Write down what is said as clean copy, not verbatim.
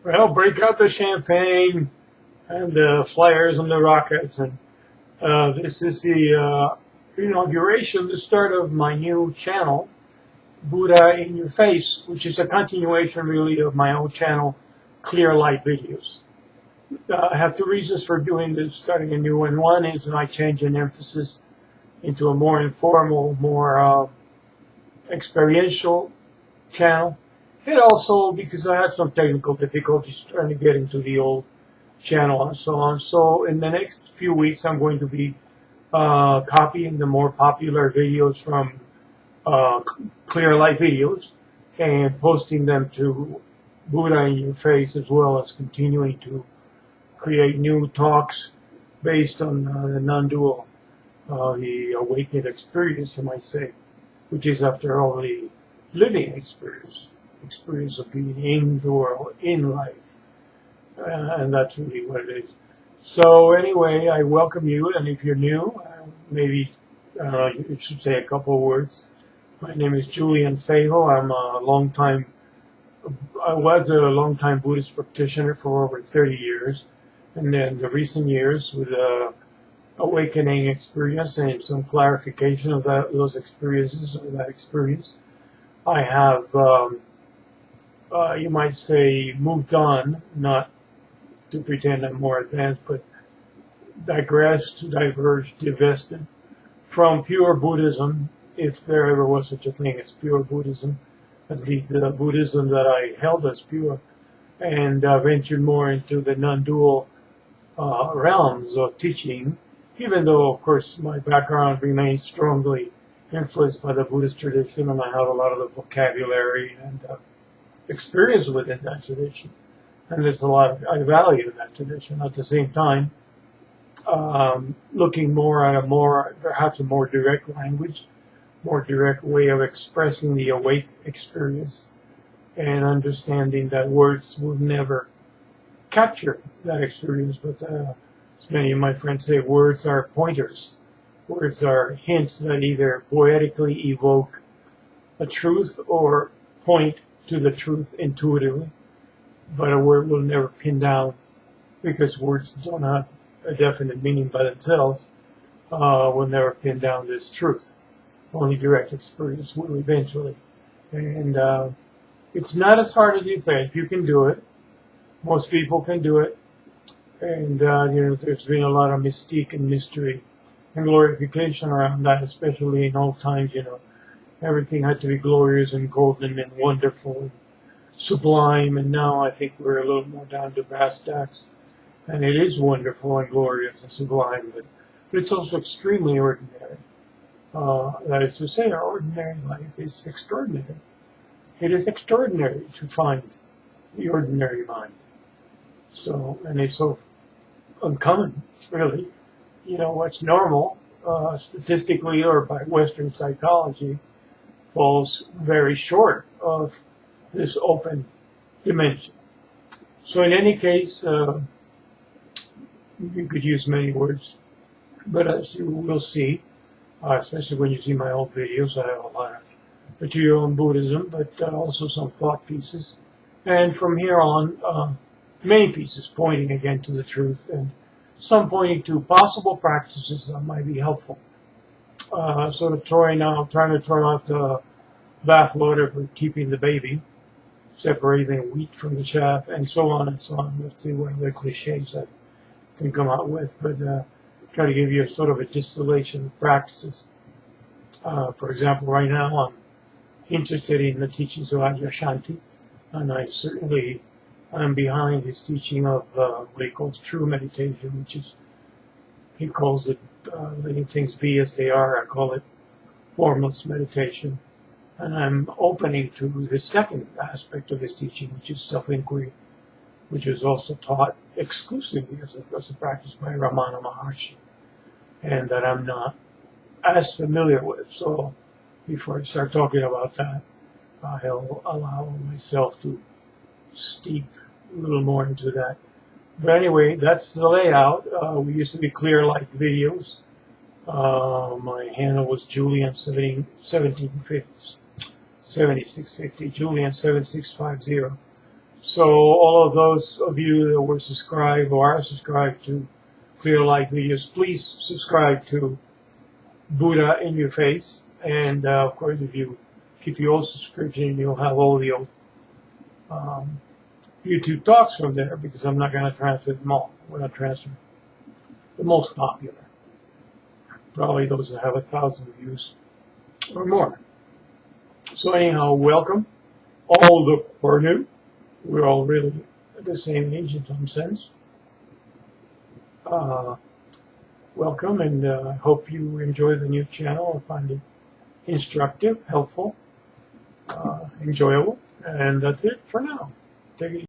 Well, break out the champagne and the flares and the rockets. And this is the inauguration, the start of my new channel, Buddha in Your Face, which is a continuation really of my old channel, Clear Light Videos. I have two reasons for doing this, starting a new one. One is that I change in emphasis into a more informal, more experiential channel. And also because I had some technical difficulties trying to get into the old channel and so on. So in the next few weeks, I'm going to be copying the more popular videos from Clear Light Videos and posting them to Buddha in Your Face, as well as continuing to create new talks based on the non-dual, the awakened experience, you might say, which is, after all, the living experience of being indoor in life, and that's really what it is. So anyway, I welcome you, and if you're new, maybe you should say a couple of words. My name is Julian Fejo. I was a long-time Buddhist practitioner for over 30 years, and then the recent years with awakening experience and some clarification of those experiences, or that experience, I have, you might say, moved on, not to pretend I'm more advanced, but digressed, diverged, divested from pure Buddhism, if there ever was such a thing as pure Buddhism, at least the Buddhism that I held as pure, and ventured more into the non-dual realms of teaching, even though, of course, my background remains strongly influenced by the Buddhist tradition, and I have a lot of the vocabulary and experience within that tradition. And there's a lot I value in that tradition. At the same time, looking more at perhaps a more direct language, more direct way of expressing the awake experience, and understanding that words will never capture that experience, but as many of my friends say, words are pointers. Words are hints that either poetically evoke a truth or point to the truth intuitively, but a word will never pin down, because words don't have a definite meaning by themselves, will never pin down this truth. Only direct experience will eventually. And it's not as hard as you think. You can do it. Most people can do it. And there's been a lot of mystique and mystery and glorification around that, especially in old times. Everything had to be glorious and golden and wonderful and sublime. And now I think we're a little more down to brass tacks. And it is wonderful and glorious and sublime, but it's also extremely ordinary. That is to say, our ordinary life is extraordinary. It is extraordinary to find the ordinary mind. So, and it's so uncommon, really. What's normal, statistically or by Western psychology, falls very short of this open dimension. So in any case, you could use many words, but as you will see, especially when you see my old videos, I have a lot of material on Buddhism, but also some thought pieces. And from here on, many pieces pointing again to the truth, and some pointing to possible practices that might be helpful. Sort of trying to throw out the bathwater for keeping the baby, separating wheat from the chaff, and so on and so on. Let's see what other cliches I can come out with, but try to give you a sort of a distillation of practices. For example, right now I'm interested in the teachings of Adyashanti, and I certainly am behind his teaching of what he calls true meditation, which is, he calls it letting things be as they are. I call it formless meditation. And I'm opening to the second aspect of his teaching, which is self-inquiry, which is also taught exclusively as a practice by Ramana Maharshi, and that I'm not as familiar with. So before I start talking about that, I'll allow myself to steep a little more into that. But anyway, that's the layout. We used to be Clear Light Videos. My handle was Julian 7650, Julian 7650. So all of those of you that were subscribed or are subscribed to Clear Light Videos, please subscribe to Buddha in Your Face. And of course, if you keep your old subscription, you'll have all the old YouTube talks from there, because I'm not going to transfer them all. We're going to transfer the most popular. Probably those that have 1,000 views or more. So anyhow, welcome. All the who are new. We're all really at the same age in some sense. Welcome, and I hope you enjoy the new channel and find it instructive, helpful, enjoyable. And that's it for now. Take it easy.